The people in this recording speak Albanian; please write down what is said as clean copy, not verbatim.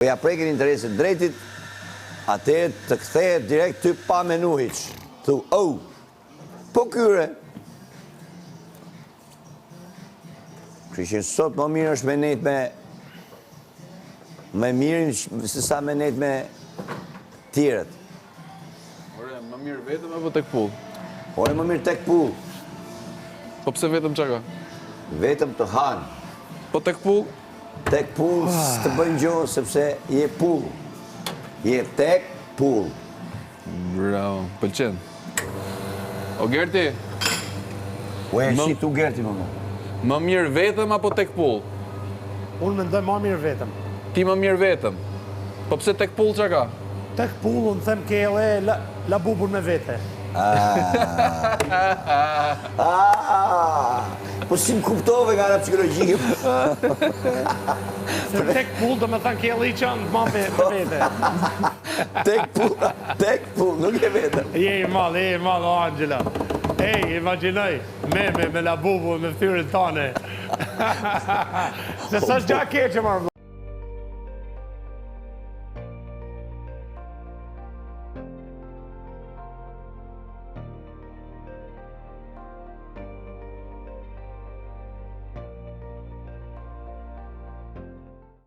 Ja prekin interesit drejtit, atëherë të kthehet direkt ty pa menu hiç. Thu, oh, po kyre. Kështu që sot më mirë është me nejt me mirin se sa me nejt me tjerët. Ore, më mirë vetëm apo tek pull? Ore, më mirë tek pull. Po pse vetëm çka ka? Vetëm të hanë. Po tek pull? Tek pull s'të bëjnë gjohë sepse je pull. Je tek pull. Bravo, pëlqen. O Gerti, Ue, shi tu Gerti më. më mirë vetëm apo tek pull? Unë mendoj më mirë vetëm. Ti më mirë vetëm. Po pse tek pull çka ka? Tek pull unë them ke edhe la bubur me vete. Po si më kuptove nga nga psikologjikë? Se tek pull do me thënë ke edhe i qënë ma me vete. Tek pull, nuk e vetëm. Je i malë, o Angela. Ej, imaginoj, me la bubur me ftyrin tane. Se sa shqa keqë marrë.